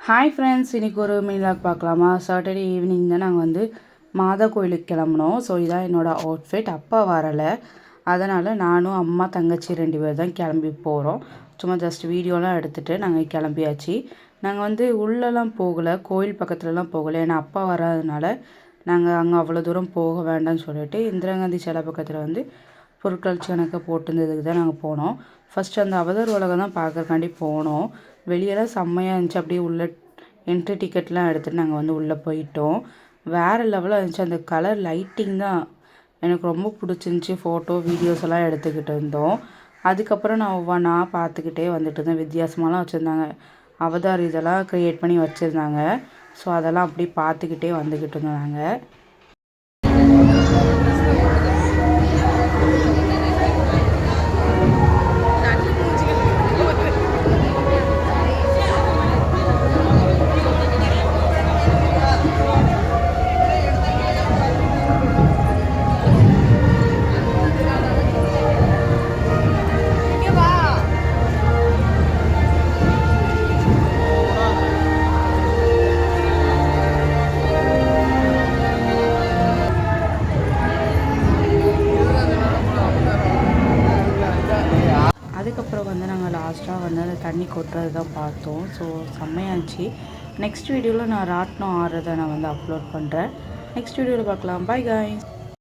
Hi friends, இன்றைக்கி ஒரு mini vlog பார்க்கலாமா? சாட்டர்டே ஈவினிங் தான் நாங்கள் வந்து மாதா கோயிலுக்கு கிளம்புனோம். ஸோ இதான் என்னோடய அவுட்ஃபிட். அப்பா வரலை, அதனால் நானும் அம்மா தங்கச்சி 2 பேர் தான் கிளம்பி போகிறோம். சும்மா ஜஸ்ட் வீடியோலாம் எடுத்துகிட்டு நாங்கள் கிளம்பியாச்சு. நாங்கள் வந்து உள்ளெல்லாம் போகலை, கோயில் பக்கத்துலலாம் போகலை. ஏன்னா அப்பா வராதனால நாங்கள் அங்கே அவ்வளோ தூரம் போக வேண்டாம்னு சொல்லிட்டு இந்திரா காந்தி சிலை பக்கத்தில் வந்து பொருட்காட்சி கணக்கை போட்டுருந்ததுக்கு தான் நாங்கள் போனோம். ஃபஸ்ட்டு அந்த அவதார் உலகம் தான் பார்க்கறக்காண்டி போனோம். வெளியெல்லாம் செம்மையாக இருந்துச்சு. அப்படியே உள்ளே என்ட்ரி டிக்கெட்லாம் எடுத்துகிட்டு நாங்கள் வந்து உள்ளே போயிட்டோம். வேறு லெவலாக இருந்துச்சு. அந்த கலர் லைட்டிங் தான் எனக்கு ரொம்ப பிடிச்சிருந்துச்சி. ஃபோட்டோ வீடியோஸ் எல்லாம் எடுத்துக்கிட்டு இருந்தோம். அதுக்கப்புறம் நான் ஒவ்வொன்றா பார்த்துக்கிட்டே வந்துட்டு இருந்தேன். வித்தியாசமாலாம் வச்சுருந்தாங்க, அவதார் இதெல்லாம் க்ரியேட் பண்ணி வச்சுருந்தாங்க. ஸோ அதெல்லாம் அப்படி பார்த்துக்கிட்டே வந்துக்கிட்டு இருந்தோம் நாங்கள். அதுக்கப்புறம் வந்து நாங்கள் லாஸ்ட்டாக வந்து அந்த தண்ணி கொட்டுறது தான் பார்த்தோம். ஸோ செம்மையாச்சு. நெக்ஸ்ட் வீடியோவில் நான் ராட்டினம் ஆடுறதை நான் வந்து அப்லோட் பண்ணுறேன். நெக்ஸ்ட் வீடியோவில் பார்க்கலாம். By guys.